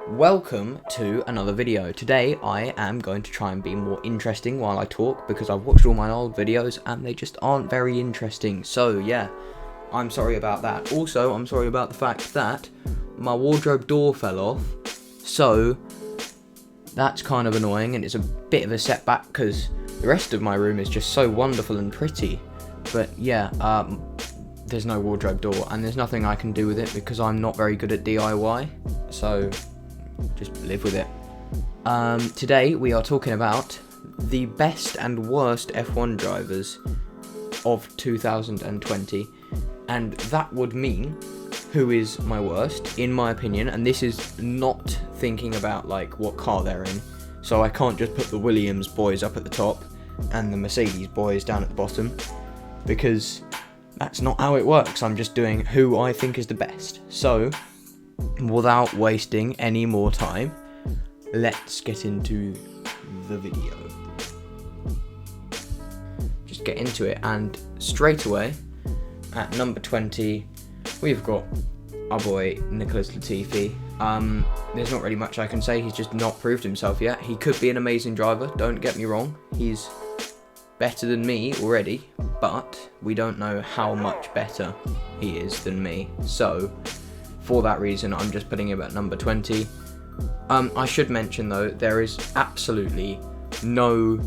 Welcome to another video. Today I am going to try and be more interesting while I talk because I've watched all my old videos and they just aren't very interesting. So yeah, I'm sorry about that. Also, I'm sorry about the fact that my wardrobe door fell off. So that's kind of annoying and it's a bit of a setback because the rest of my room is just so wonderful and pretty. But yeah, there's no wardrobe door and there's nothing I can do with it because I'm not very good at DIY. So just live with it. Today we are talking about the best and worst F1 drivers of 2020, and that would mean who is my worst, in my opinion, and this is not thinking about like what car they're in, so I can't just put the Williams boys up at the top and the Mercedes boys down at the bottom, because that's not how it works. I'm just doing who I think is the best. So without wasting any more time, let's get into the video. Just get into it, and straight away at number 20 we've got our boy Nicholas Latifi. There's not really much I can say. He's just not proved himself yet. He could be an amazing driver, don't get me wrong. He's better than me already, but we don't know how much better he is than me. So for that reason, I'm just putting him at number 20. I should mention though, there is absolutely no,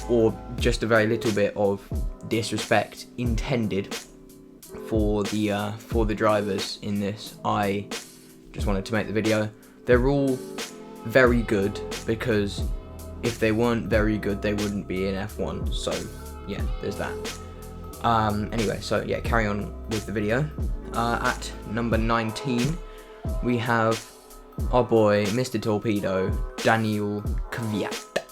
or just a very little bit of disrespect intended for the drivers in this. I just wanted to make the video. They're all very good, because if they weren't very good, they wouldn't be in F1. So yeah, there's that. Anyway, so yeah, carry on with the video. At number 19, we have our boy, Mr. Torpedo, Daniel Kvyat.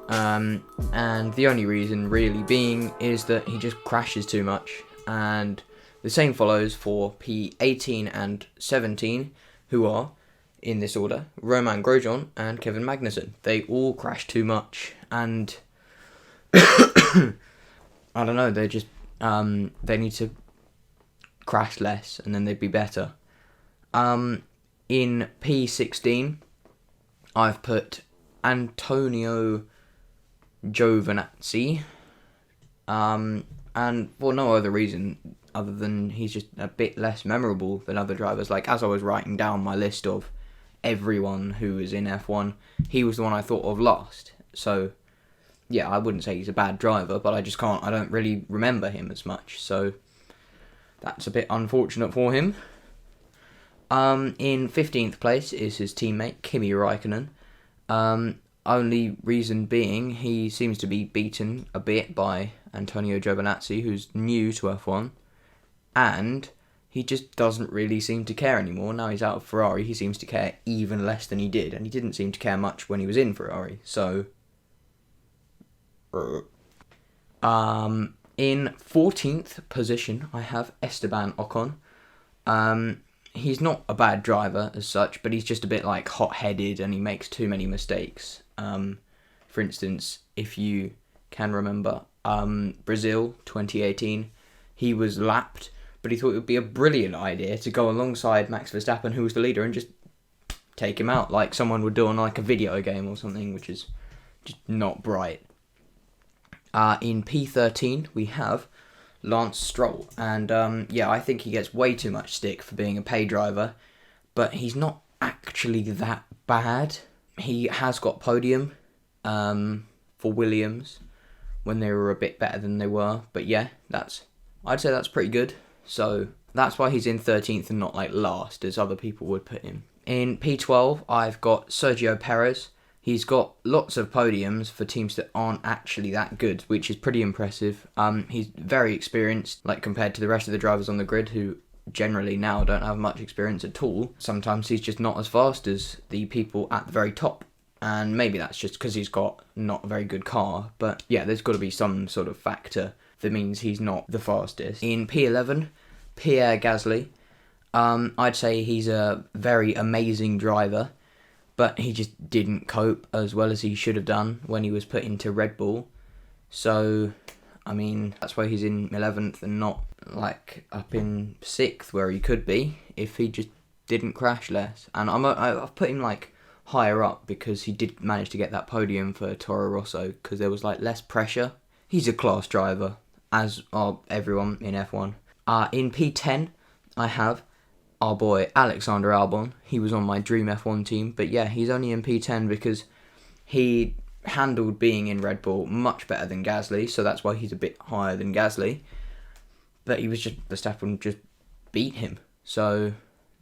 And the only reason really being is that he just crashes too much. And the same follows for P18 and 17, who are, in this order, Romain Grosjean and Kevin Magnussen. They all crash too much, and I don't know, they just, they need to crash less and then they'd be better. In P16, I've put Antonio Giovinazzi, and for no other reason other than he's just a bit less memorable than other drivers. Like, as I was writing down my list of everyone who is in F1, he was the one I thought of last. So yeah, I wouldn't say he's a bad driver, but I don't really remember him as much, so that's a bit unfortunate for him. In 15th place is his teammate, Kimi Räikkönen. Only reason being, he seems to be beaten a bit by Antonio Giovinazzi, who's new to F1, and he just doesn't really seem to care anymore. Now he's out of Ferrari, he seems to care even less than he did, and he didn't seem to care much when he was in Ferrari, so in 14th position, I have Esteban Ocon. He's not a bad driver as such, but he's just a bit like hot-headed and he makes too many mistakes. For instance, if you can remember, Brazil 2018, he was lapped, but he thought it would be a brilliant idea to go alongside Max Verstappen, who was the leader, and just take him out like someone would do on like a video game or something, which is just not bright. In P13, we have Lance Stroll, and yeah, I think he gets way too much stick for being a pay driver, but he's not actually that bad. He has got podium for Williams when they were a bit better than they were, but yeah, I'd say that's pretty good. So that's why he's in 13th and not like last as other people would put him. In P12, I've got Sergio Perez. He's got lots of podiums for teams that aren't actually that good, which is pretty impressive. He's very experienced, like compared to the rest of the drivers on the grid, who generally now don't have much experience at all. Sometimes he's just not as fast as the people at the very top. And maybe that's just because he's got not a very good car. But yeah, there's got to be some sort of factor that means he's not the fastest. In P11, Pierre Gasly. I'd say he's a very amazing driver, but he just didn't cope as well as he should have done when he was put into Red Bull. So, I mean, that's why he's in 11th and not like up in 6th where he could be if he just didn't crash less. And I've put him like higher up because he did manage to get that podium for Toro Rosso because there was like less pressure. He's a class driver, as are everyone in F1. In P10, I have our boy Alexander Albon. He was on my dream F1 team, but yeah, he's only in P10 because he handled being in Red Bull much better than Gasly, so that's why he's a bit higher than Gasly. But Verstappen just beat him, so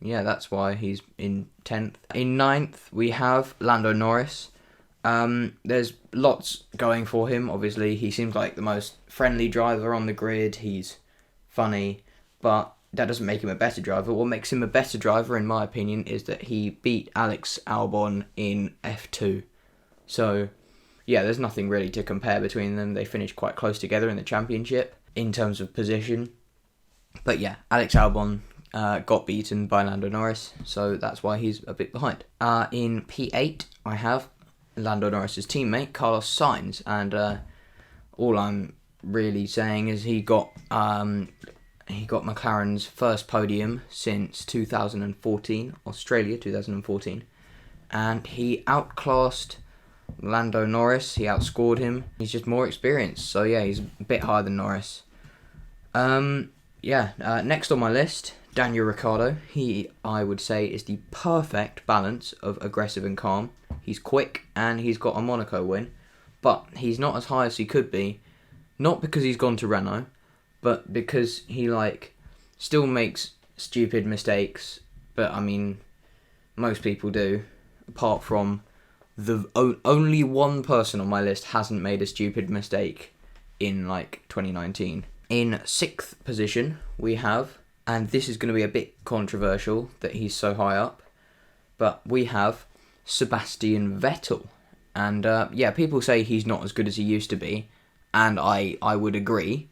yeah, that's why he's in 10th. In 9th, we have Lando Norris. There's lots going for him, obviously. He seems like the most friendly driver on the grid. He's funny, but that doesn't make him a better driver. What makes him a better driver, in my opinion, is that he beat Alex Albon in F2. So, yeah, there's nothing really to compare between them. They finished quite close together in the championship in terms of position. But yeah, Alex Albon got beaten by Lando Norris, so that's why he's a bit behind. In P8, I have Lando Norris's teammate, Carlos Sainz, and all I'm really saying is he got McLaren's first podium since 2014, Australia 2014, and he outclassed Lando Norris. He outscored him. He's just more experienced, so yeah, he's a bit higher than Norris. Next on my list, Daniel Ricciardo. He, I would say, is the perfect balance of aggressive and calm. He's quick and he's got a Monaco win, but he's not as high as he could be, not because he's gone to Renault, but because he still makes stupid mistakes. But I mean, most people do, apart from only one person on my list hasn't made a stupid mistake in 2019. In 6th position, we have, and this is going to be a bit controversial that he's so high up, but we have Sebastian Vettel. And people say he's not as good as he used to be, and I would agree,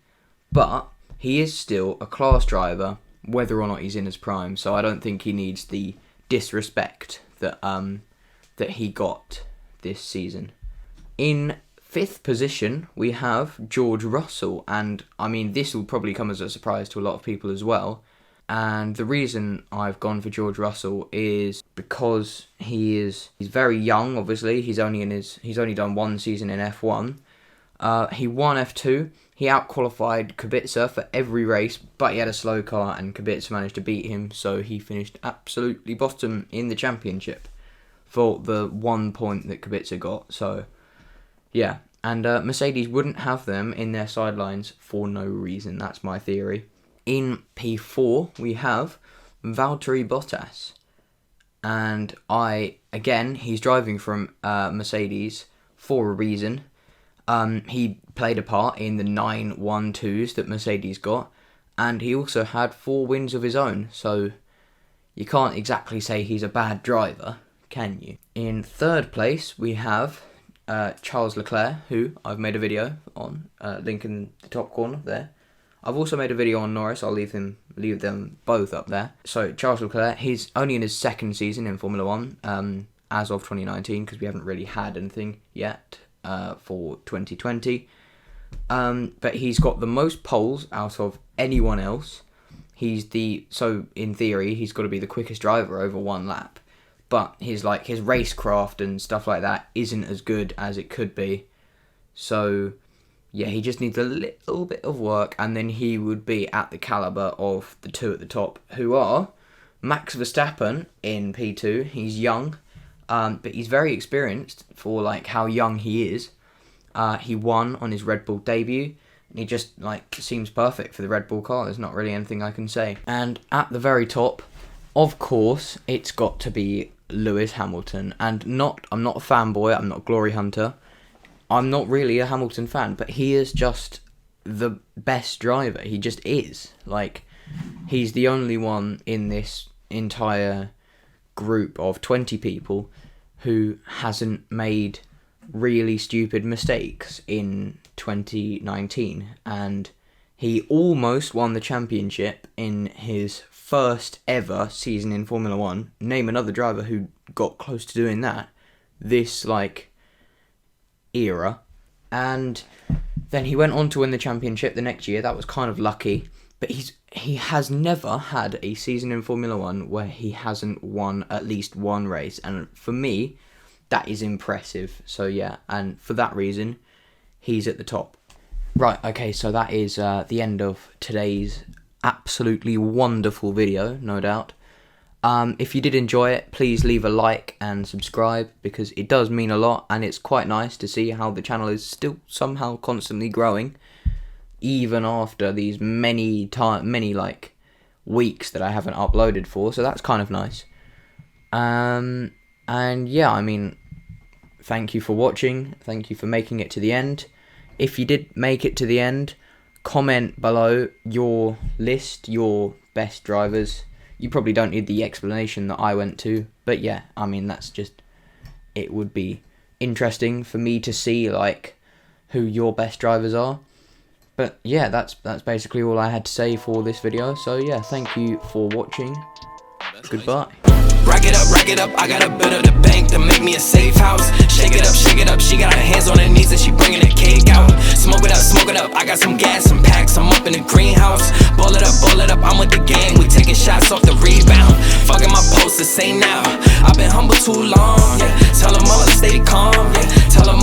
but he is still a class driver, whether or not he's in his prime, so I don't think he needs the disrespect that he got this season. In 5th position, we have George Russell, and I mean, this will probably come as a surprise to a lot of people as well. And the reason I've gone for George Russell is because he's very young. Obviously, he's only done one season in F1. He won F2. He outqualified Kubica for every race, but he had a slow car, and Kubica managed to beat him, so he finished absolutely bottom in the championship for the 1 point that Kubica got. So, yeah. And Mercedes wouldn't have them in their sidelines for no reason. That's my theory. In P4, we have Valtteri Bottas. And he's driving from Mercedes for a reason. He played a part in the 9-1-2s that Mercedes got. And he also had 4 wins of his own. So you can't exactly say he's a bad driver, can you? In 3rd place, we have Charles Leclerc, who I've made a video on, link in the top corner there. I've also made a video on Norris. I'll leave them both up there. So Charles Leclerc, he's only in his 2nd season in Formula 1 as of 2019, because we haven't really had anything yet for 2020. But he's got the most poles out of anyone else. So in theory, he's got to be the quickest driver over 1 lap. But his racecraft and stuff like that isn't as good as it could be. So yeah, he just needs a little bit of work, and then he would be at the caliber of the 2 at the top, who are Max Verstappen in P2. He's young, but he's very experienced for how young he is. He won on his Red Bull debut, and he just seems perfect for the Red Bull car. There's not really anything I can say. And at the very top, of course, it's got to be Lewis Hamilton. And I'm not a fanboy, I'm not a glory hunter. I'm not really a Hamilton fan, but he is just the best driver. He just is. He's the only one in this entire group of 20 people who hasn't made really stupid mistakes in 2019. And he almost won the championship in his first ever season in Formula 1. Name another driver who got close to doing that this era. And then he went on to win the championship the next year. That was kind of lucky, but he has never had a season in Formula 1 where he hasn't won at least one race, and for me, that is impressive. So yeah, and for that reason, he's at the top. Right, okay, so that is the end of today's absolutely wonderful video, no doubt. If you did enjoy it, please leave a like and subscribe, because it does mean a lot, and it's quite nice to see how the channel is still somehow constantly growing, even after these many like weeks that I haven't uploaded for. So that's kind of nice. And yeah, I mean, thank you for watching. Thank you for making it to the end. If you did make it to the end, comment below your list, your best drivers. You probably don't need the explanation that I went to, but yeah, I mean, that's just, it would be interesting for me to see like who your best drivers are. But yeah, that's basically all I had to say for this video. So yeah, thank you for watching. Goodbye. Rack it up, I gotta build up the bank to make me a safe house. Shake it up, she got her hands on her knees and she bringing the cake out. Smoke it up, I got some gas, some packs, I'm up in the greenhouse. Ball it up, I'm with the gang, we taking shots off the rebound. Fucking my post, the same now, I've been humble too long, yeah. Tell them all to stay calm, yeah. Tell them